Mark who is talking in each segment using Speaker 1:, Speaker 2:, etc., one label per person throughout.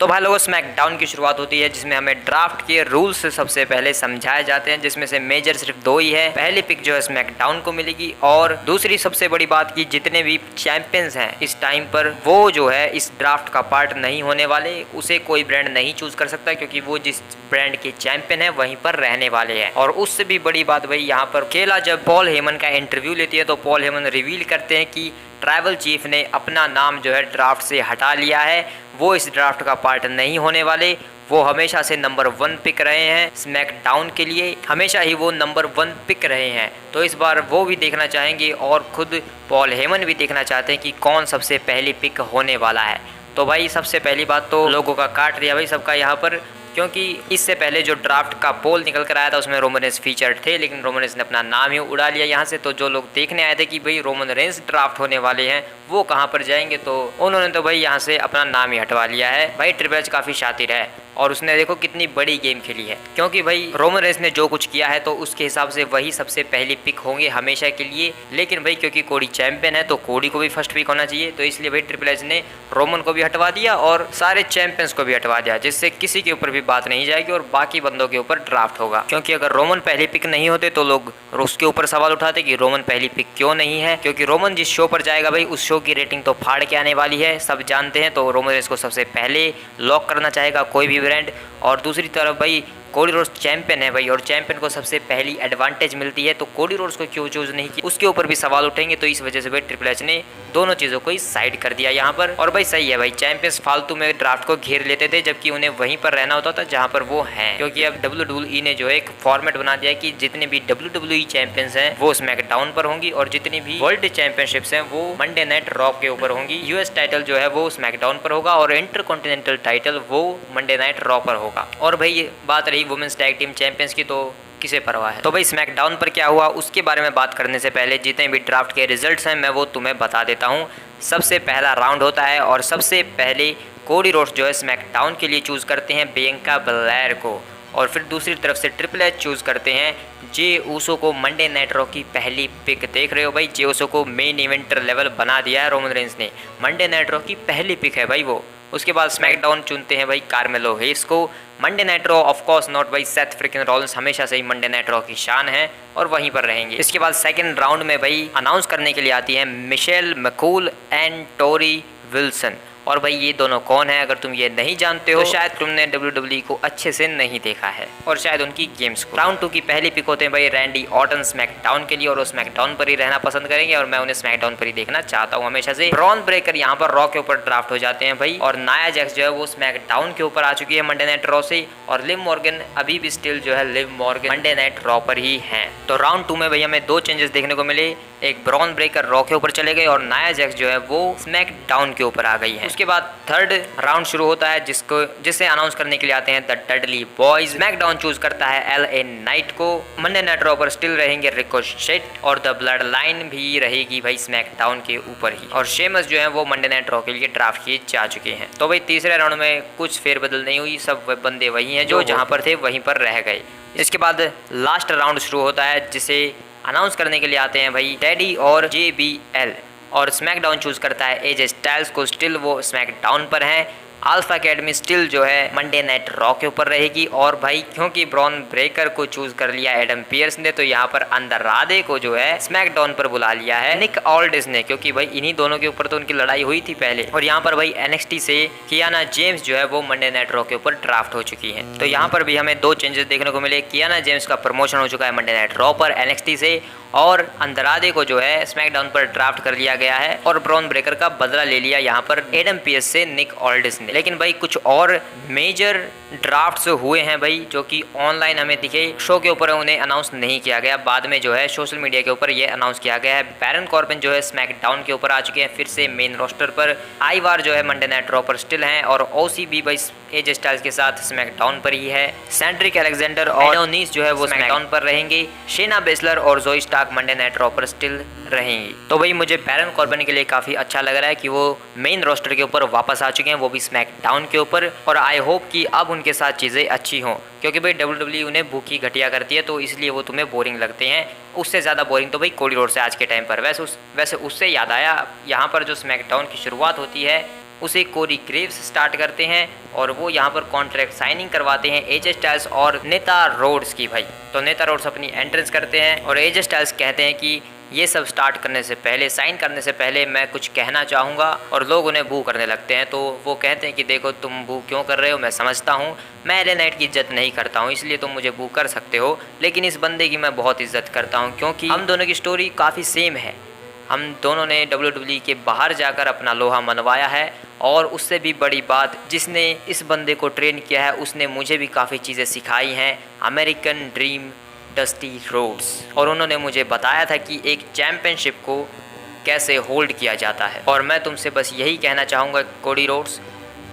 Speaker 1: तो भाई लोगों, स्मैकडाउन की शुरुआत होती है जिसमें हमें ड्राफ्ट के रूल्स सबसे पहले समझाए जाते हैं, जिसमें से मेजर सिर्फ दो ही है। पहली पिक जो है स्मैकडाउन को मिलेगी और दूसरी सबसे बड़ी बात की जितने भी चैंपियंस हैं इस टाइम पर वो जो है इस ड्राफ्ट का पार्ट नहीं होने वाले, उसे कोई ब्रांड नहीं चूज कर सकता क्योंकि वो जिस ब्रांड के चैंपियन है वहीं पर रहने वाले हैं। और उससे भी बड़ी बात भाई, यहाँ पर केला जब पॉल हेमन का इंटरव्यू लेती है तो पॉल हेमन रिवील करते हैं कि ट्राइबल चीफ ने अपना नाम जो है ड्राफ्ट से हटा लिया है, वो इस ड्राफ्ट का पार्ट नहीं होने वाले। वो हमेशा से नंबर 1 पिक रहे हैं स्मैकडाउन के लिए, हमेशा ही वो नंबर 1 पिक रहे हैं। तो इस बार वो भी देखना चाहेंगे और खुद पॉल हेमन भी देखना चाहते हैं कि कौन सबसे पहली पिक होने वाला है। तो भाई सबसे पहली बात तो लोगों का काट दिया भाई सबका यहाँ पर, क्योंकि इससे पहले जो ड्राफ्ट का पोल निकल कर आया था उसमें रोमन रेंस फीचर्ड थे, लेकिन रोमन रेंस ने अपना नाम ही उड़ा लिया यहाँ से। तो जो लोग देखने आए थे कि भाई रोमन रेंस ड्राफ्ट होने वाले हैं वो कहाँ पर जाएंगे, तो उन्होंने तो भाई यहाँ से अपना नाम ही हटवा लिया है। भाई ट्रिपल एच काफ़ी शातिर है और उसने देखो कितनी बड़ी गेम खेली है, क्योंकि भाई रोमन रेंस ने जो कुछ किया है तो उसके हिसाब से वही सबसे पहली पिक होंगे हमेशा के लिए। लेकिन भाई क्योंकि कोडी चैंपियन है तो कोडी को भी फर्स्ट पिक होना चाहिए, तो इसलिए भाई ट्रिपल एच ने रोमन को भी हटवा दिया और सारे चैंपियंस को भी हटवा दिया, जिससे किसी के ऊपर भी बात नहीं जाएगी और बाकी बंदों के ऊपर ड्राफ्ट होगा। क्योंकि अगर रोमन पहली पिक नहीं होते तो लोग उसके ऊपर सवाल उठाते कि रोमन पहली पिक क्यों नहीं है, क्योंकि रोमन जिस शो पर जाएगा भाई उस शो की रेटिंग तो फाड़ के आने वाली है, सब जानते हैं। तो रोमन रेंस को सबसे पहले लॉक करना चाहेगा कोई भी ब्रांड। और दूसरी तरफ भाई कोडी रोड्स चैंपियन है भाई, और चैंपियन को सबसे पहली एडवांटेज मिलती है, तो कोडी रोड्स को क्यों चूज नहीं किया उसके ऊपर भी सवाल उठेंगे। तो इस वजह से भाई ट्रिपल एच ने दोनों चीज़ों को ही साइड कर दिया यहाँ पर। और भाई सही है भाई, चैंपियंस फालतू में ड्राफ्ट को घेर लेते थे जबकि उन्हें वहीं पर रहना होता था जहाँ पर वो हैं, क्योंकि अब WWE ने जो एक फॉर्मेट बना दिया है कि जितने भी WWE चैंपियंस हैं वो स्मैकडाउन पर होंगी और जितनी भी वर्ल्ड चैंपियनशिप्स हैं वो मंडे नाइट रॉ के ऊपर होंगी। यूएस टाइटल जो है वो स्मैकडाउन पर होगा और इंटरकॉन्टिनेंटल टाइटल वो मंडे नाइट रॉ पर होगा। और भाई बात रही वुमेन्स टैग टीम चैंपियंस की, तो किसे परवाह है। तो भाई स्मैकडाउन पर क्या हुआ उसके बारे में बात करने से पहले जितने भी ड्राफ्ट के रिजल्ट्स हैं मैं वो तुम्हें बता देता हूँ। सबसे पहला राउंड होता है और सबसे पहले कोडी रोड्स जो है स्मैकडाउन के लिए चूज करते हैं बियंका बेलेयर को, और फिर दूसरी तरफ से ट्रिपल एच चूज करते हैं जे ऊसो को मंडे नाइट रॉ की पहली पिक। देख रहे हो भाई, जे ऊसो को मेन इवेंटर लेवल बना दिया है रोमन रेंस ने, मंडे नाइट रॉ की पहली पिक है भाई वो। उसके बाद स्मैकडाउन चुनते हैं भाई कार्मेलो हेस को। Monday night raw of course not भाई, सेथ फ्रिकिन रॉलिंस हमेशा से ही मंडे नाइट रॉ की शान है और वहीं पर रहेंगे। इसके बाद सेकंड राउंड में भाई अनाउंस करने के लिए आती है मिशेल मैकूल एंड टोरी विल्सन। और भाई ये दोनों कौन है, अगर तुम ये नहीं जानते हो तो शायद तुमने WWE को अच्छे से नहीं देखा है और शायद उनकी गेम्स को। राउंड 2 की पहली पिक होते हैं भाई रैंडी ऑर्टन स्मैकडाउन के लिए, और वो स्मैकडाउन पर ही रहना पसंद करेंगे और मैं उन्हें स्मैकडाउन पर ही देखना चाहता हूँ हमेशा से। ब्रॉन ब्रेकर यहाँ पर रॉ के ऊपर ड्राफ्ट हो जाते हैं भाई, और नाया जैक्स जो है वो स्मैकडाउन के ऊपर आ चुकी है मंडे नाइट रॉ से, और लिव मॉर्गन अभी भी स्टिल जो है Liv Morgan Monday night raw पर ही है। तो राउंड 2 में भाई हमें दो चेंजेस देखने को मिले, एक ब्रॉन ब्रेकर रॉ के ऊपर चले गए और नाया जैक्स जो है वो स्मैकडाउन के ऊपर आ गई है। उसके बाद थर्ड राउंड शुरू होता है जिसे अनाउंस करने के लिए आते हैं the Dudley boys. SmackDown choose करता है LA नाइट को, मंडे नाइट रॉ पर स्टिल रहेंगे रिकोशेट और द ब्लड लाइन भी रहेगी भाई स्मैकडाउन के ऊपर ही, और शेमस जो है वो मंडे नाइट रॉ के लिए ड्राफ्ट किए जा चुके हैं। तो भाई तीसरे राउंड में कुछ फेरबदल नहीं हुई, सब बंदे वही हैं जो जहाँ पर थे वहीं पर रह गए। इसके बाद लास्ट राउंड शुरू होता है जिसे अनाउंस करने के लिए आते हैं भाई टेडी और JBL, और स्मैकडाउन चूज करता है एजे स्टाइल्स को, स्टिल वो स्मैकडाउन पर हैं। अल्फा अकेडमी स्टिल जो है मंडे नाइट रॉ के ऊपर रहेगी, और भाई क्योंकि ब्रॉन ब्रेकर को चूज कर लिया एडम पियर्स ने तो यहाँ पर अंदरादे को जो है स्मैकडाउन पर बुला लिया है निक ऑल्डिस ने, क्योंकि भाई इन्हीं दोनों के ऊपर तो उनकी लड़ाई हुई थी पहले। और यहाँ पर भाई NXT से कियाना जेम्स जो है वो मंडे नाइट रॉ के ऊपर ड्राफ्ट हो चुकी है। तो यहाँ पर भी हमें दो चेंजेस देखने को मिले, कियाना जेम्स का प्रमोशन हो चुका है मंडे नाइट रॉ पर NXT से, और अंदरादे को जो है स्मैकडाउन पर ड्राफ्ट कर लिया गया है, और ब्रॉन ब्रेकर का बदला ले लिया यहाँ पर एडम पियर्स से निक ऑल्डिस ने। लेकिन भाई कुछ और मेजर ड्राफ्ट्स हुए हैं भाई जो कि ऑनलाइन हमें दिखे, शो के ऊपर उन्हें अनाउंस नहीं किया गया, बाद में जो है सोशल मीडिया के ऊपर ये अनाउंस किया गया है। बैरन कॉर्बिन जो है स्मैकडाउन के ऊपर आ चुके हैं फिर से मेन रोस्टर पर, आईवार जो है मंडे नाइट रॉ पर स्टिल हैं, और OCB भाई एजे स्टाइल्स के साथ स्मैकडाउन पर ही है। सेंड्रिक अलेक्जेंडर और एडोनिस जो है वो स्मैकडाउन पर रहेंगे, शेना बेसलर और जोई स्टार्क मंडे नाइट रॉ पर स्टिल रहेंगी। तो भाई मुझे बैरन कॉर्बिन के लिए काफ़ी अच्छा लग रहा है कि वो मेन रोस्टर के ऊपर वापस आ चुके हैं, वो भी स्मैकडाउन के ऊपर, और आई होप कि अब उनके साथ चीज़ें अच्छी हों, क्योंकि भाई WWE उन्हें भूखी घटिया करती है तो इसलिए वो तुम्हें बोरिंग लगते हैं। उससे ज़्यादा बोरिंग तो भाई कोडी रोड्स है आज के टाइम पर। वैसे उससे याद आया, यहाँ पर जो स्मैकडाउन की शुरुआत होती है उसे कोरी ग्रेव्स स्टार्ट करते हैं और वो यहाँ पर कॉन्ट्रैक्ट साइनिंग करवाते हैं एजे स्टाइल्स और नेता रोड्स की भाई। तो नेता रोड्स अपनी एंट्रेंस करते हैं और एजे स्टाइल्स कहते हैं कि ये सब स्टार्ट करने से पहले, साइन करने से पहले मैं कुछ कहना चाहूँगा, और लोग उन्हें बू करने लगते हैं। तो वो कहते हैं कि देखो तुम बू क्यों कर रहे हो, मैं समझता हूँ, मैं एले नाइट की इज्जत नहीं करता हूँ, इसलिए तुम मुझे बू कर सकते हो, लेकिन इस बंदे की मैं बहुत इज्जत करता हूँ क्योंकि हम दोनों की स्टोरी काफ़ी सेम है। हम दोनों ने WWE के बाहर जाकर अपना लोहा मनवाया है, और उससे भी बड़ी बात, जिसने इस बंदे को ट्रेन किया है उसने मुझे भी काफ़ी चीज़ें सिखाई हैं, अमेरिकन ड्रीम डस्टी रोड्स, और उन्होंने मुझे बताया था कि एक चैम्पियनशिप को कैसे होल्ड किया जाता है। और मैं तुमसे बस यही कहना चाहूँगा कोडी रोड्स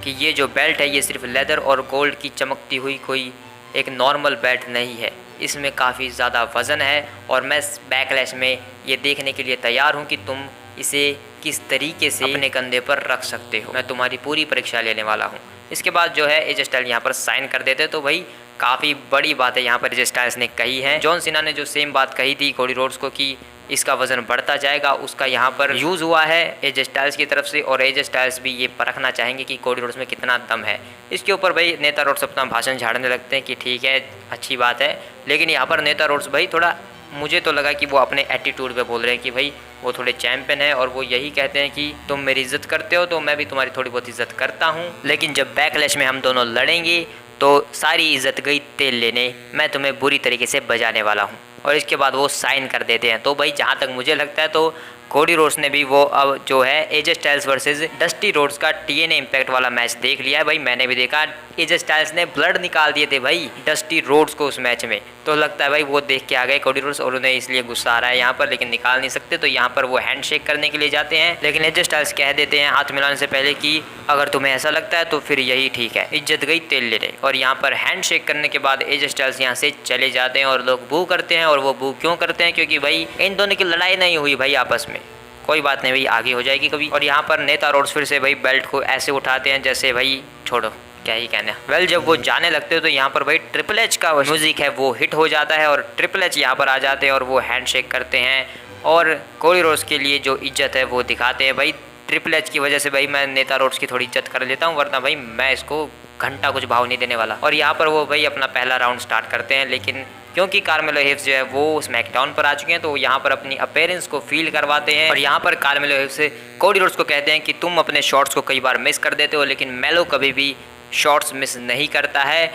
Speaker 1: कि ये जो बेल्ट है ये सिर्फ लेदर और गोल्ड की चमकती हुई कोई एक नॉर्मल बेल्ट नहीं है, इसमें काफ़ी ज़्यादा वज़न है, और मैं बैकलैश में ये देखने के लिए तैयार हूँ कि तुम इसे किस तरीके से अपने कंधे पर रख सकते हो। मैं तुम्हारी पूरी परीक्षा लेने वाला हूँ। इसके बाद जो है एजे स्टाइल्स यहाँ पर साइन कर देते। तो भाई काफ़ी बड़ी बात है यहाँ पर एजे स्टाइल्स ने कही है। जॉन सीना ने जो सेम बात कही थी कोडी रोड्स को कि इसका वजन बढ़ता जाएगा, उसका यहाँ पर यूज़ हुआ है एजे स्टाइल्स की तरफ से, और एजे स्टाइल्स भी ये परखना चाहेंगे कि कोडी रोड्स में कितना दम है। इसके ऊपर भाई नेता रोड्स अपना भाषण झाड़ने लगते हैं कि ठीक है, अच्छी बात है, लेकिन यहाँ पर नेता रोड्स भाई थोड़ा, मुझे तो लगा कि वो अपने एटीट्यूड पे बोल रहे हैं कि भाई वो थोड़े चैंपियन है, और वो यही कहते हैं कि तुम मेरी इज्जत करते हो तो मैं भी तुम्हारी थोड़ी बहुत इज्जत करता हूँ, लेकिन जब बैकलैश में हम दोनों लड़ेंगे तो सारी इज्जत गई तेल लेने, मैं तुम्हें बुरी तरीके से बजाने वाला हूँ। और इसके बाद वो साइन कर देते हैं। तो भाई जहाँ तक मुझे लगता है तो कोडी रोड्स ने भी वो अब जो है AJ Styles versus Dusty Rhodes का TNA इम्पैक्ट वाला मैच देख लिया है। भाई मैंने भी देखा, एजे स्टाइल्स ने ब्लड निकाल दिए थे भाई डस्टी रोड्स को उस मैच में। तो लगता है भाई वो देख के आ गए कोडी रोड्स, और उन्हें इसलिए गुस्सा आ रहा है यहाँ पर, लेकिन निकाल नहीं सकते। तो यहाँ पर वो हैंडशेक करने के लिए जाते हैं, लेकिन एजे स्टाइल्स कह देते हैं हाथ मिलाने से पहले कि अगर तुम्हें ऐसा लगता है तो फिर यही ठीक है, इज्जत गई तेल ले रहे। और यहाँ पर हैंडशेक करने के बाद एजे स्टाइल्स यहाँ से चले जाते हैं, और लोग बू करते हैं। और वो बू क्यों करते हैं? क्योंकि भाई इन दोनों की लड़ाई नहीं हुई भाई आपस में, कोई बात नहीं भाई, आगे हो जाएगी कभी। और यहाँ पर नेता रोड्स फिर से भाई बेल्ट को ऐसे उठाते हैं जैसे भाई छोड़ो क्या ही कहना। वेल जब वो जाने लगते हो तो यहाँ पर भाई ट्रिपल एच का म्यूजिक है वो हिट हो जाता है, और ट्रिपल एच यहाँ पर आ जाते हैं और वो हैंडशेक करते हैं, और कोडी रोड्स के लिए जो इज्जत है वो दिखाते हैं। भाई ट्रिपल एच की वजह से भाई मैं नेता रोड्स की थोड़ी इज्जत कर लेता हूँ, वरना भाई मैं इसको घंटा कुछ भाव नहीं देने वाला। और यहाँ पर वो भाई अपना पहला राउंड स्टार्ट करते हैं, लेकिन क्योंकि कार्मेलो हेव्स जो है वो स्मैकडाउन पर आ चुके हैं तो यहाँ पर अपनी अपीयरेंस को फील करवाते हैं। और यहाँ पर कार्मेलो हेव्स से कोडी रोड्स को कहते हैं कि तुम अपने शॉट्स को कई बार मिस कर देते हो, लेकिन मेलो कभी भी शॉट्स मिस नहीं करता है,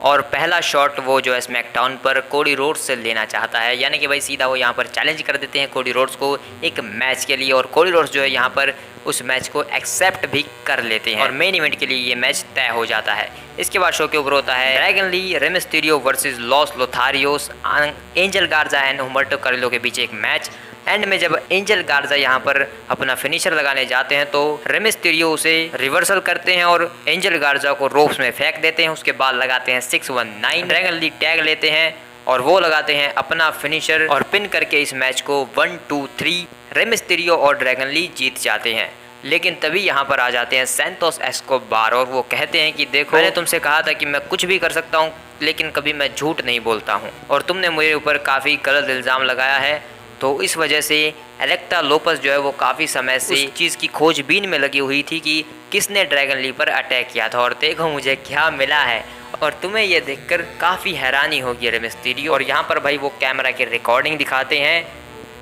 Speaker 1: और पहला शॉट वो जो है स्मैकडाउन पर कोडी रोड्स से लेना चाहता है। यानी कि भाई सीधा वो यहाँ पर चैलेंज कर देते हैं कोडी रोड्स को एक मैच के लिए, और कोडी रोड्स जो है यहाँ पर उस मैच को एक्सेप्ट भी कर लेते हैं, और मेन इवेंट के लिए ये मैच तय हो जाता है। इसके बाद शो के ऊपर होता है Dragon Lee, Rey Mysterio versus Los Lotharios, Angel Garza and Humberto Carlo के बीच एक मैच। एंड में जब एंजल गार्जा यहाँ पर अपना फिनिशर लगाने जाते हैं तो रे मिस्टीरियो उसे रिवर्सल करते हैं और एंजल गार्जा को रोप्स में फेंक देते हैं। उसके बाद लगाते हैं 619, ड्रैगन ली टैग लेते हैं और वो लगाते हैं अपना फिनिशर, और पिन करके इस मैच को 1 2 3 रे मिस्टीरियो और ड्रैगन ली जीत जाते हैं। लेकिन तभी यहाँ पर आ जाते हैं सैंतोस एस्कोबार, और वो कहते हैं कि देखो मैंने तुमसे कहा था कि मैं कुछ भी कर सकता हूँ, लेकिन कभी मैं झूठ नहीं बोलता हूँ, और तुमने मेरे ऊपर काफ़ी गलत इल्ज़ाम लगाया है। तो इस वजह से एलेक्टा लोपस जो है वो काफ़ी समय से इस चीज़ की खोजबीन में लगी हुई थी कि किसने ड्रैगन ली पर अटैक किया था, और देखो मुझे क्या मिला है, और तुम्हें ये देखकर काफ़ी हैरानी होगी रे मिस्टीरियो। और यहाँ पर भाई वो कैमरा की रिकॉर्डिंग दिखाते हैं,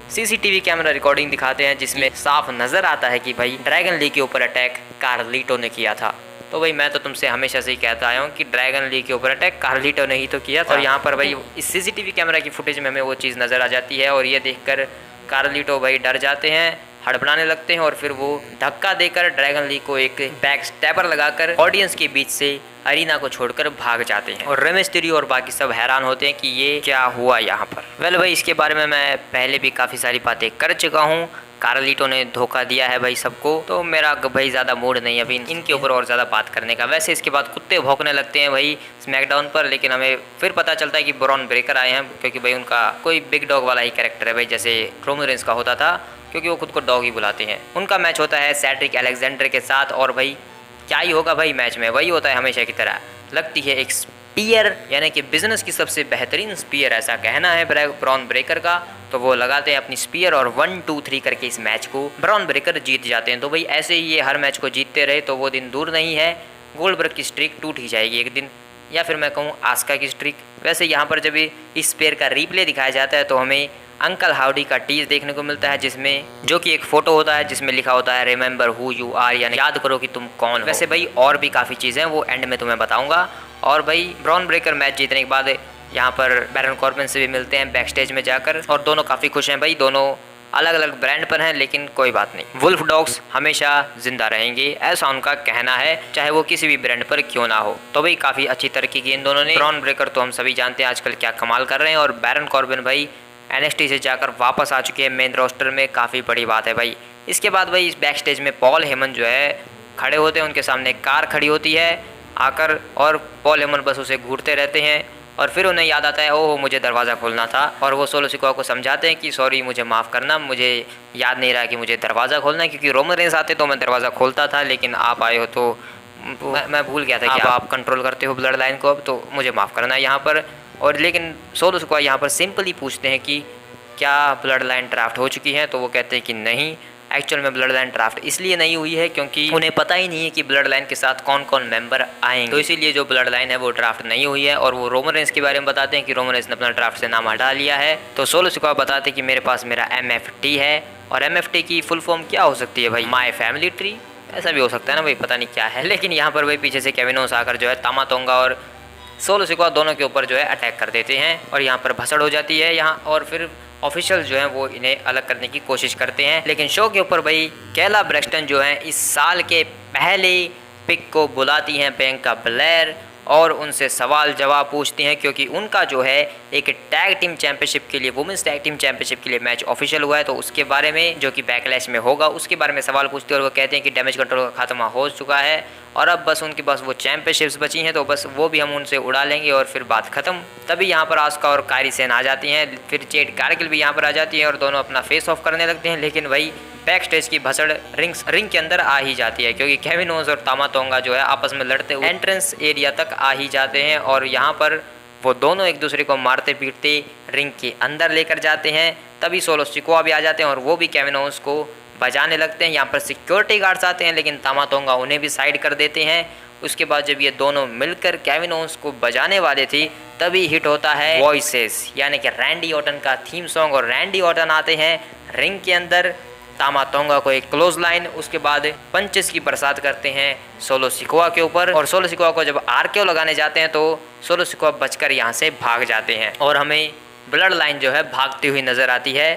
Speaker 1: CCTV कैमरा रिकॉर्डिंग दिखाते हैं, जिसमें साफ नज़र आता है कि भाई ड्रैगन ली के ऊपर अटैक कार्लिटो ने किया था। तो भाई मैं तो तुमसे हमेशा से ही कहता आया हूँ कि ड्रैगन ली के ऊपर अटैक कार्लिटो ने ही तो किया था। और यहाँ पर भाई इस CCTV कैमरा की फुटेज में हमें वो चीज़ नज़र आ जाती है, और ये देखकर कार्लिटो भाई डर जाते हैं, हड़बड़ाने लगते हैं, और फिर वो धक्का देकर ड्रैगन ली को एक बैक स्टैपर लगाकर ऑडियंस के बीच से अरीना को छोड़कर भाग जाते हैं। और रे मिस्टीरियो और बाकी सब हैरान होते हैं कि ये क्या हुआ यहाँ पर। वेल भाई इसके बारे में मैं पहले भी काफ़ी सारी बातें कर चुका हूँ, कार्लिटो ने धोखा दिया है भाई सबको, तो मेरा भाई ज़्यादा मूड नहीं है अभी इनके ऊपर और ज़्यादा बात करने का। वैसे इसके बाद कुत्ते भौंकने लगते हैं भाई स्मैकडाउन पर, लेकिन हमें फिर पता चलता है कि ब्रॉन ब्रेकर आए हैं, क्योंकि भाई उनका कोई बिग डॉग वाला ही कैरेक्टर है भाई, जैसे रोमन रेंस का होता था, क्योंकि वो खुद को डॉग ही बुलाते हैं। उनका मैच होता है सेड्रिक अलेक्जेंडर के साथ, और भाई क्या ही होगा भाई मैच में, वही होता है हमेशा की तरह। लगती है एक स्पीयर यानी कि बिजनेस की सबसे बेहतरीन स्पीयर ऐसा कहना है ब्रॉन ब्रेकर का। तो वो लगाते हैं अपनी स्पीयर और 1 2 3 करके इस मैच को ब्रॉन ब्रेकर जीत जाते हैं। तो भाई ऐसे ही ये हर मैच को जीतते रहे तो वो दिन दूर नहीं है, गोल्डबर्ग की स्ट्रीक टूट ही जाएगी एक दिन, या फिर मैं कहूँ आस्का की स्ट्रीक। वैसे यहाँ पर जब इस पेयर का रिप्ले दिखाया जाता है तो हमें अंकल हाउडी का टीज देखने को मिलता है, जिसमें जो कि एक फोटो होता है जिसमें लिखा होता है रिमेंबर हु यू आर, यानी याद करो कि तुम कौन हो। वैसे भाई और भी काफ़ी चीज़ें वो एंड में तुम्हें बताऊंगा। और भाई ब्रॉन ब्रेकर मैच जीतने के बाद यहाँ पर बैरन कॉर्बिन से भी मिलते हैं बैक स्टेज में जाकर, और दोनों काफ़ी खुश हैं भाई। दोनों अलग अलग ब्रांड पर हैं लेकिन कोई बात नहीं, वुल्फ डॉग्स हमेशा जिंदा रहेंगे ऐसा उनका कहना है, चाहे वो किसी भी ब्रांड पर क्यों ना हो। तो भाई काफ़ी अच्छी तरक्की की इन दोनों ने। ब्रॉन ब्रेकर तो हम सभी जानते हैं आजकल क्या कमाल कर रहे हैं, और बैरन कॉर्बिन भाई NXT से जाकर वापस आ चुके हैं मेन रोस्टर में, काफ़ी बड़ी बात है भाई। इसके बाद भाई इस बैक स्टेज में पॉल हेमन जो है खड़े होते हैं, उनके सामने कार खड़ी होती है आकर, और पॉल हेमन बस उसे घूरते रहते हैं, और फिर उन्हें याद आता है ओह मुझे दरवाज़ा खोलना था, और वो सोलो सिकोआ को समझाते हैं कि सॉरी मुझे माफ़ करना, मुझे याद नहीं रहा कि मुझे दरवाज़ा खोलना है, क्योंकि रोमन रेंस आते तो मैं दरवाज़ा खोलता था, लेकिन आप आए हो तो मैं भूल गया था कि आप कंट्रोल करते हो ब्लड लाइन को, अब तो मुझे माफ़ करना है यहाँ पर। और लेकिन सोलो सिकोआ यहाँ पर सिंपली पूछते हैं कि क्या ब्लड लाइन ड्राफ्ट हो चुकी है, तो वो कहते हैं कि नहीं, एक्चुअल में ब्लड लाइन ड्राफ्ट इसलिए नहीं हुई है क्योंकि उन्हें पता ही नहीं है कि ब्लड लाइन के साथ कौन कौन मेंबर आएंगे, तो इसीलिए जो ब्लड लाइन है वो ड्राफ्ट नहीं हुई है। और वो रोमन रेंस के बारे में बताते हैं कि रोमन रेंस ने अपना ड्राफ्ट से नाम हटा लिया है। तो सोलो सिकोआ बताते हैं कि मेरे पास मेरा MFT है, और MFT की फुल फॉर्म क्या हो सकती है भाई, माई फैमिली ट्री, ऐसा भी हो सकता है ना भाई, पता नहीं क्या है। लेकिन यहाँ पर भाई पीछे से केविन ओस आकर जो है तामा तोंगा और सोलो सिकोआ दोनों के ऊपर जो है अटैक कर देते हैं, और यहाँ पर भसड़ हो जाती है यहाँ, और फिर ऑफिशियल जो है वो इन्हें अलग करने की कोशिश करते हैं। लेकिन शो के ऊपर भाई कैला ब्रेक्सटन जो है इस साल के पहले पिक को बुलाती हैं बियांका ब्लेयर, और उनसे सवाल जवाब पूछती हैं, क्योंकि उनका जो है एक टैग टीम चैंपियनशिप के लिए, वुमेंस टैग टीम चैंपियनशिप के लिए मैच ऑफिशियल हुआ है, तो उसके बारे में जो कि बैकलैश में होगा उसके बारे में सवाल पूछते हैं, और वो कहते हैं कि डैमेज कंट्रोल का खात्मा हो चुका है और अब बस उनके पास वो चैंपियनशिप्स बची हैं, तो बस वो भी हम उनसे उड़ा लेंगे और फिर बात खत्म। तभी यहाँ पर आस्का और कायरी सेन आ जाती हैं, फिर जेड कारगिल भी यहाँ पर आ जाती है, और दोनों अपना फेस ऑफ करने लगते हैं। लेकिन वही बैक स्टेज की भसड़ रिंग के अंदर आ ही जाती है, क्योंकि केविन ओस और तामा तोंगा जो है आपस में लड़ते हुए एंट्रेंस एरिया तक आ ही जाते हैं, और यहाँ पर वो दोनों एक दूसरे को मारते पीटते रिंग के अंदर लेकर जाते हैं। तभी सोलो सिकोआ भी आ जाते हैं, और वो भी केविन ओस को बजाने लगते हैं। यहाँ पर सिक्योरिटी गार्ड्स आते हैं, लेकिन तामा तोंगा उन्हें भी साइड कर देते हैं। उसके बाद जब ये दोनों मिलकर केविन ओस को बजाने वाले थे, तभी हिट होता है वॉइसेस यानी कि रैंडी ऑर्टन का थीम सॉन्ग, और रैंडी ऑर्टन आते हैं रिंग के अंदर, तामा तोंगा को एक क्लोज लाइन, उसके बाद पंचेस की बरसात करते हैं सोलो सिकोआ के ऊपर, और सोलो सिकोआ को जब RKO लगाने जाते हैं तो सोलो सिकोआ बचकर यहाँ से भाग जाते हैं, और हमें ब्लड लाइन जो है भागती हुई नजर आती है,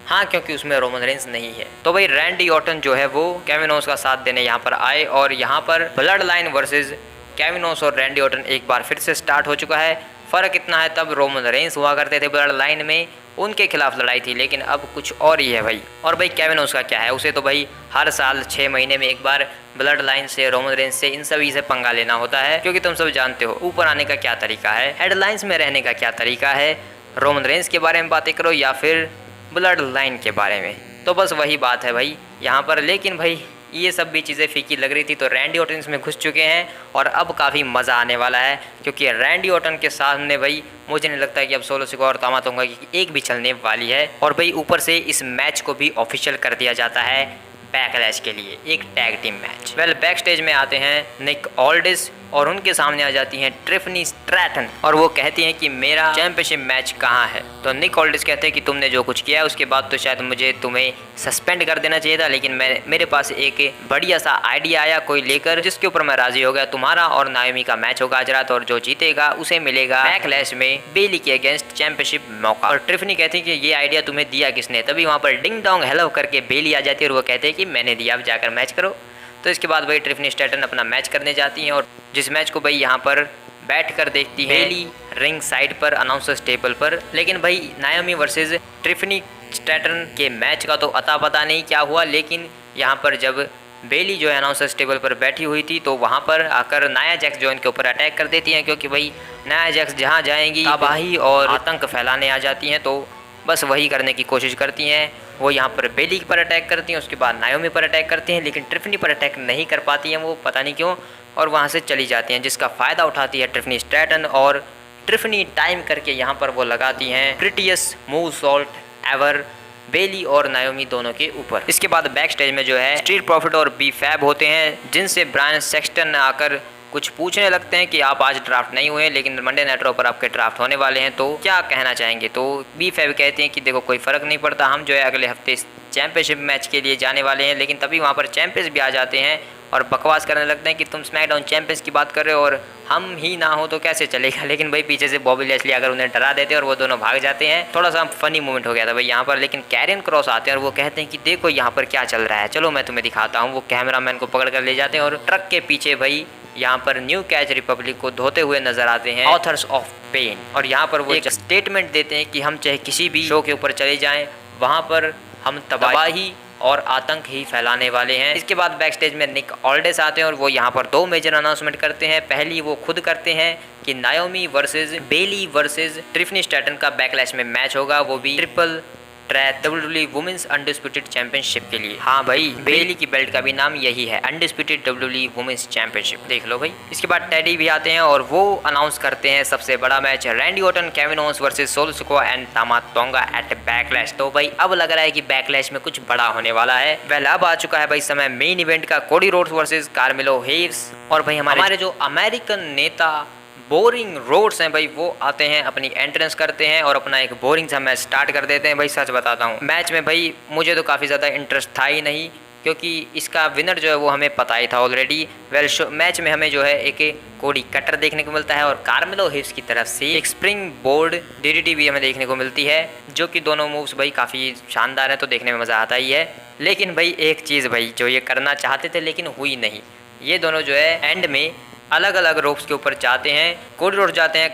Speaker 1: हाँ क्योंकि उसमें रोमन रेंस नहीं है। तो भाई रैंडी ऑर्टन जो है वो केविन ओस का साथ देने यहाँ पर आए, और यहाँ पर ब्लड लाइन वर्सेस केविन ओस और रैंडी ऑर्टन एक बार फिर से स्टार्ट हो चुका है। फ़र्क इतना है, तब रोमन रेंस हुआ करते थे ब्लड लाइन में, उनके खिलाफ लड़ाई थी, लेकिन अब कुछ और ही है भाई। और भाई केविन ओस का क्या है, उसे तो भाई हर साल 6 महीने में एक बार ब्लड लाइन से, रोमन रेंस से, इन सभी से पंगा लेना होता है, क्योंकि तुम सब जानते हो ऊपर आने का क्या तरीका है, हेडलाइंस में रहने का क्या तरीका है, रोमन रेंस के बारे में बातें करो या फिर ब्लड लाइन के बारे में। तो बस वही बात है भाई यहाँ पर। लेकिन भाई ये सब भी चीज़ें फीकी लग रही थी, तो रैंडी ऑर्टन इसमें घुस चुके हैं, और अब काफ़ी मज़ा आने वाला है, क्योंकि रैंडी ऑर्टन के सामने भाई मुझे नहीं लगता कि अब सोलो सिकोआ और तामा तोंगा की एक भी चलने वाली है। और भाई ऊपर से इस मैच को भी ऑफिशियल कर दिया जाता है बैकलैश के लिए, एक tag team match. Well back stage में आते हैं निक ऑल्डिस, और उनके सामने आ जाती हैं ट्रिफनी स्ट्रैटन, और वो कहती हैं कि मेरा चैंपियनशिप मैच कहाँ है। तो निक ऑल्डिस कहते हैं कि तुमने जो कुछ किया है उसके बाद तो शायद मुझे तुम्हें सस्पेंड कर देना चाहिए था, लेकिन मेरे पास एक बढ़िया सा आइडिया आया कोई लेकर, जिसके ऊपर मैं राजी हो गया। तुम्हारा और नायोमी का मैच होगा आज रात, और जो जीतेगा उसे मिलेगा बैकलैश में बेली के अगेंस्ट चैंपियनशिप मौका। और ट्रिफनी कहती है कि ये आइडिया तुम्हें दिया किसने। तभी वहाँ पर डिंग डोंग हेलो करके बेली आ जाती है, और वो कहते हैं कि मैंने दिया, अब जाकर मैच करो। तो इसके बाद भाई ट्रिफनी स्ट्रैटन अपना मैच करने जाती हैं, और जिस मैच को भाई यहाँ पर बैठ कर देखती है बेली रिंग साइड पर अनाउंसर्स टेबल पर। लेकिन भाई नायोमी वर्सेस ट्रिफनी स्ट्रैटन के मैच का तो अता पता नहीं क्या हुआ, लेकिन यहाँ पर जब बेली जो है अनाउंसर्स टेबल पर बैठी हुई थी, तो वहाँ पर आकर नाया जैक्स जो इनके ऊपर अटैक कर देती हैं, क्योंकि भाई नाया जैक्स जहाँ जाएंगी तबाही और आतंक फैलाने आ जाती हैं, तो बस वही करने की कोशिश करती हैं। वो यहाँ पर बेली पर अटैक करती हैं, उसके बाद नायोमी पर अटैक करती हैं, लेकिन ट्रिफनी पर अटैक नहीं कर पाती हैं वो, पता नहीं क्यों। और वहाँ से चली जाती हैं, जिसका फ़ायदा उठाती है ट्रिफनी स्ट्रैटन और ट्रिफनी टाइम करके यहाँ पर वो लगाती हैं प्रिटियस मूव सॉल्ट एवर बेली और नायोमी दोनों के ऊपर। इसके बाद बैक स्टेज में जो है स्ट्रीट प्रॉफिट और बी फैब होते हैं, जिनसे ब्रायन सेक्सटन आकर कुछ पूछने लगते हैं कि आप आज ड्राफ्ट नहीं हुए लेकिन मंडे नाइट रॉ पर आपके ड्राफ्ट होने वाले हैं, तो क्या कहना चाहेंगे। तो बी फैब कहते हैं कि देखो कोई फ़र्क नहीं पड़ता, हम जो है अगले हफ्ते चैंपियनशिप मैच के लिए जाने वाले हैं। लेकिन तभी वहाँ पर चैंपियंस भी आ जाते हैं और बकवास करने लगते हैं कि तुम स्मैकडाउन चैंपियंस की बात कर रहे हो और हम ही ना हो तो कैसे चलेगा। लेकिन भाई पीछे से बॉबी लैशली अगर उन्हें डरा देते और वो दोनों भाग जाते हैं, थोड़ा सा फनी मोमेंट हो गया था भाई यहाँ पर। लेकिन कैरियन क्रॉस आते हैं और वो कहते हैं कि देखो यहाँ पर क्या चल रहा है, चलो मैं तुम्हें दिखाता हूँ। वो कैमरामैन को पकड़ कर ले जाते हैं और ट्रक के पीछे भाई यहाँ पर न्यू कैच रिपब्लिक को धोते हुए नजर आते हैं ऑथर्स ऑफ पेन। और यहाँ पर वो एक स्टेटमेंट देते हैं कि हम चाहे किसी भी शो के ऊपर चले जाएं, वहाँ पर हम तबाही और आतंक ही फैलाने वाले हैं। इसके बाद बैक स्टेज में निक ऑल्डेस आते हैं और वो यहाँ पर 2 मेजर अनाउंसमेंट करते हैं। पहली वो खुद करते हैं कि Naomi versus Bayley versus Tiffany Stratton का बैकलैश में मैच होगा, वो भी triple threat WWE women's undisputed championship के लिए। हाँ भाई, बेली की बेल्ट का भी नाम यही है, अनडिस्प्यूटेड WWE वुमेन्स चैंपियनशिप, देख लो भाई। इसके बाद टेडी भी आते हैं और वो अनाउंस करते हैं सबसे बड़ा match Randy Orton Kevin Owens versus Solo Sikoa and Tama Tonga eight backlash. तो भाई अब लग रहा है कि बैकलैश में कुछ बड़ा होने वाला है। वेल अब आ चुका है भाई समय मेन इवेंट का, कोडी रोड्स वर्सेस कार्मेलो हेव्स। और भाई हमारे जो अमेरिकन नेता बोरिंग रोड्स हैं भाई, वो आते हैं, अपनी एंट्रेंस करते हैं और अपना एक बोरिंग सा मैच स्टार्ट कर देते हैं। भाई सच बताता हूँ, मैच में भाई मुझे तो काफ़ी ज़्यादा इंटरेस्ट था ही नहीं, क्योंकि इसका विनर जो है वो हमें पता ही था ऑलरेडी। वेल मैच में हमें जो है एक कोडी कटर देखने को मिलता है और कार्मेलो हिप्स की तरफ से एक स्प्रिंग बोर्ड DDT भी हमें देखने को मिलती है, जो कि दोनों मूव्स भाई काफ़ी शानदार है, तो देखने में मज़ा आता ही है। लेकिन भाई एक चीज़ भाई जो ये करना चाहते थे लेकिन हुई नहीं, ये दोनों जो है एंड में अलग अलग रोप्स के ऊपर जाते हैं। कोडी रोड्स जाते हैं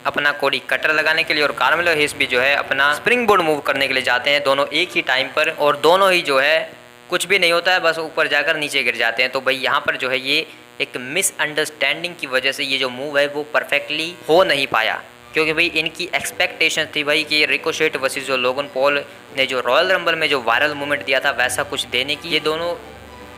Speaker 1: अपना कोडी कटर लगाने के लिए और कार्मेलो हेस भी जो है अपना स्प्रिंग बोर्ड मूव करने के लिए जाते हैं, दोनों एक ही टाइम पर, और दोनों ही जो है कुछ भी नहीं होता है, बस ऊपर जाकर नीचे गिर जाते हैं। तो भाई यहाँ पर जो है ये एक मिसअंडरस्टैंडिंग की वजह से ये जो मूव है वो परफेक्टली हो नहीं पाया, क्योंकि भाई इनकी एक्सपेक्टेशन थी भाई कि रिकोशेट वर्सेस जो लोगन पॉल ने जो रॉयल रंबल में जो वायरल मूवमेंट दिया था वैसा कुछ देने की, ये दोनों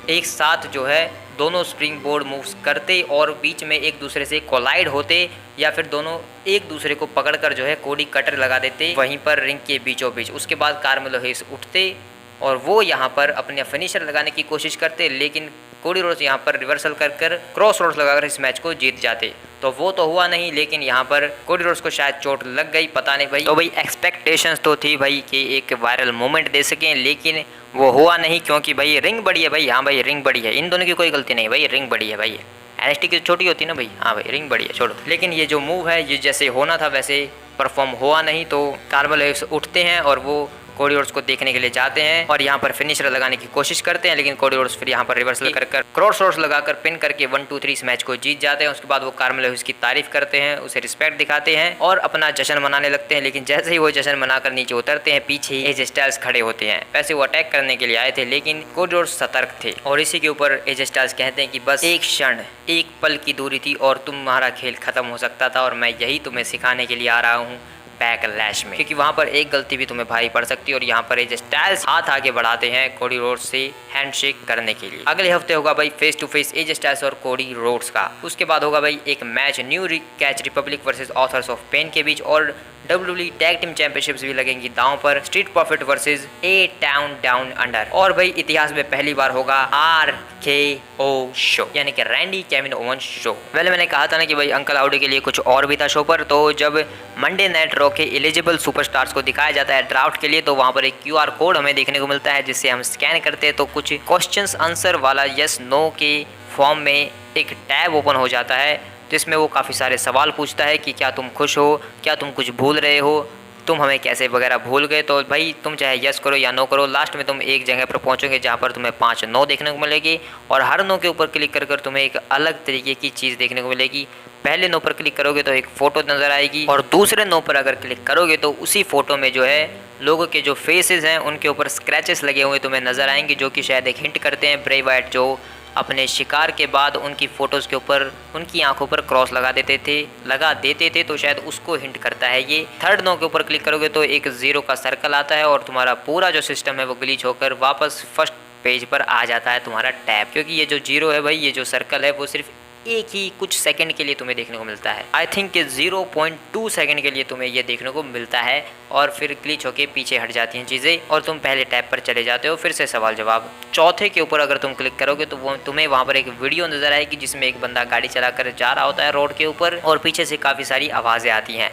Speaker 1: एक साथ जो है दोनों स्प्रिंग बोर्ड मूव्स करते और बीच में एक दूसरे से कोलाइड होते, या फिर दोनों एक दूसरे को पकड़कर जो है कोडी कटर लगा देते वहीं पर रिंग के बीचों बीच। उसके बाद कार्मेलो हेस उठते और वो यहाँ पर अपने फिनिशर लगाने की कोशिश करते, लेकिन कोडी रोड्स यहाँ पर रिवर्सल कर क्रॉस रोड्स लगाकर इस मैच को जीत जाते। तो वो तो हुआ नहीं, लेकिन यहाँ पर कोडी रोड्स को शायद चोट लग गई, पता नहीं भाई। तो भाई एक्सपेक्टेशंस तो थी भाई कि एक वायरल मोमेंट दे सकें, लेकिन वो हुआ नहीं, क्योंकि भाई रिंग बड़ी है भाई। हाँ भाई रिंग बड़ी है, इन दोनों की कोई गलती नहीं भाई, रिंग बड़ी है भाई। NXT की छोटी होती ना भाई, हाँ भाई रिंग बड़ी है, छोड़ो। लेकिन ये जो मूव है ये जैसे होना था वैसे परफॉर्म हुआ नहीं, तो कार्मेलो हेस उठते हैं और वो कोडी रोड्स को देखने के लिए जाते हैं और यहाँ पर फिनिशर लगाने की कोशिश करते हैं, लेकिन कोडी रोड्स फिर यहाँ पर रिवर्सल कर क्रॉस रोड्स लगाकर पिन करके 1-2-3 इस मैच को जीत जाते हैं। उसके बाद वो कार्मेलो हेस की तारीफ करते हैं, उसे रिस्पेक्ट दिखाते हैं और अपना जश्न मनाने लगते हैं। लेकिन जैसे ही वो जश्न मनाकर नीचे उतरते हैं, पीछे एज स्टाइल्स खड़े होते हैं। वैसे वो अटैक करने के लिए आए थे, लेकिन कोडी रोड्स सतर्क थे और इसी के ऊपर एज स्टाइल्स कहते हैं कि बस एक क्षण, एक पल की दूरी थी और तुम्हारा खेल खत्म हो सकता था, और मैं यही तुम्हें सिखाने के लिए आ रहा हूँ बैकलैश में, क्योंकि वहाँ पर एक गलती भी तुम्हें भारी पड़ सकती है। और यहाँ पर एज स्टाइल्स हाथ आगे बढ़ाते हैं कोडी रोड्स से हैंडशेक करने के लिए। अगले हफ्ते होगा भाई face to face AJ Styles और कोडी रोड्स का। उसके बाद होगा भाई एक match New Catch Republic versus Authors of Pain के बीच, और WWE टैग टीम चैंपियनशिप्स भी लगेंगी दांव पर, street profit versus A town down under. और भाई इतिहास में पहली बार होगा RKO शो, यानी कि रैंडी केविन ओवेंस शो। पहले मैंने कहा था ना कि भाई अंकल आउडी के लिए कुछ और भी था शो पर, तो जब मंडे नाइट रॉ के एलिजिबल सुपरस्टार्स को दिखाया जाता है ड्राफ्ट के लिए, तो वहाँ पर एक QR कोड हमें देखने को मिलता है, जिससे हम स्कैन करते हैं तो कुछ क्वेश्चंस आंसर वाला यस नो के फॉर्म में एक टैब ओपन हो जाता है, जिसमें वो काफ़ी सारे सवाल पूछता है कि क्या तुम खुश हो, क्या तुम कुछ भूल रहे हो, तुम हमें कैसे वगैरह भूल गए। तो भाई तुम चाहे यस करो या नो करो, लास्ट में तुम एक जगह पर पहुंचोगे जहां पर तुम्हें 5 नो देखने को मिलेगी, और हर नो के ऊपर क्लिक कर तुम्हें एक अलग तरीके की चीज़ देखने को मिलेगी। पहले नो पर क्लिक करोगे तो एक फ़ोटो नज़र आएगी, और दूसरे नो पर अगर क्लिक करोगे तो उसी फ़ोटो में जो है लोगों के जो फेसेस हैं उनके ऊपर स्क्रैचेस लगे हुए तुम्हें नज़र आएंगे, जो कि शायद एक हिंट करते हैं ब्रे वाइट जो अपने शिकार के बाद उनकी फ़ोटोज़ के ऊपर उनकी आंखों पर क्रॉस लगा देते थे, तो शायद उसको हिंट करता है ये। थर्ड नो के ऊपर क्लिक करोगे तो एक 0 का सर्कल आता है और तुम्हारा पूरा जो सिस्टम है वो ग्लिच होकर वापस फर्स्ट पेज पर आ जाता है तुम्हारा टैब, क्योंकि ये जो 0 है भाई, ये जो सर्कल है वो सिर्फ एक ही कुछ सेकंड के लिए तुम्हें देखने को मिलता है। आई थिंक कि 0.2 सेकंड के लिए तुम्हें ये देखने को मिलता है और फिर ग्लिच होके पीछे हट जाती हैं चीज़ें और तुम पहले टैब पर चले जाते हो, फिर से सवाल जवाब। चौथे के ऊपर अगर तुम क्लिक करोगे तो वो तुम्हें वहाँ पर एक वीडियो नजर आएगी जिसमें एक बंदा गाड़ी चलाकर जा रहा होता है रोड के ऊपर और पीछे से काफ़ी सारी आवाज़ें आती हैं।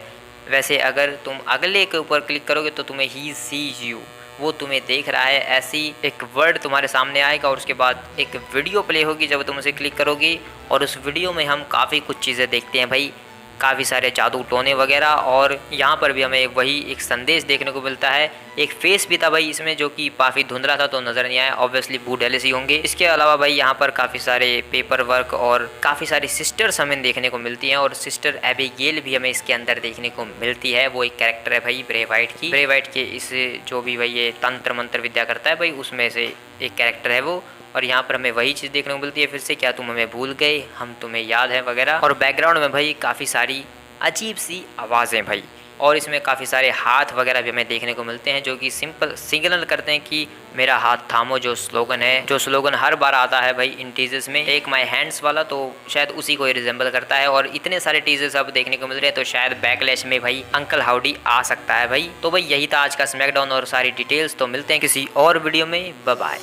Speaker 1: वैसे अगर तुम अगले के ऊपर क्लिक करोगे तो तुम्हें ही सीज यू, वो तुम्हें देख रहा है, ऐसी एक वर्ड तुम्हारे सामने आएगा और उसके बाद एक वीडियो प्ले होगी जब तुम उसे क्लिक करोगे और उस वीडियो में हम काफ़ी कुछ चीज़ें देखते हैं भाई, काफ़ी सारे जादू टोने वगैरह। और यहाँ पर भी हमें वही एक संदेश देखने को मिलता है। एक फेस भी था भाई इसमें जो कि काफ़ी धुंधला था तो नज़र नहीं आया, ऑब्वियसली बूढ़ एलिस ही होंगे। इसके अलावा भाई यहाँ पर काफ़ी सारे पेपर वर्क और काफ़ी सारी सिस्टर्स हमें देखने को मिलती हैं और सिस्टर एबिगेल भी हमें इसके अंदर देखने को मिलती है। वो एक कैरेक्टर है भाई ब्रे वाइट की, ब्रे वाइट के इस जो भी भाई ये तंत्र मंत्र विद्या करता है भाई उसमें से एक कैरेक्टर है वो। और यहाँ पर हमें वही चीज़ देखने को मिलती है फिर से, क्या तुम हमें भूल गए, हम तुम्हें याद है वगैरह। और बैकग्राउंड में भाई काफ़ी सारी अजीब सी आवाज़ें भाई, और इसमें काफ़ी सारे हाथ वगैरह भी हमें देखने को मिलते हैं जो कि सिंपल सिग्नल करते हैं कि मेरा हाथ थामो, जो स्लोगन है, जो स्लोगन हर बार आता है भाई इन टीजर्स में, एक माई हैंड्स वाला, तो शायद उसी को रिजेंबल करता है। और इतने सारे टीजर्स अब देखने को मिल रहे हैं तो शायद बैकलैश में भाई अंकल हाउडी आ सकता है भाई। तो भाई यही था आज का स्मैकडाउन और सारी डिटेल्स, तो मिलते हैं किसी और वीडियो में, बाय बाय।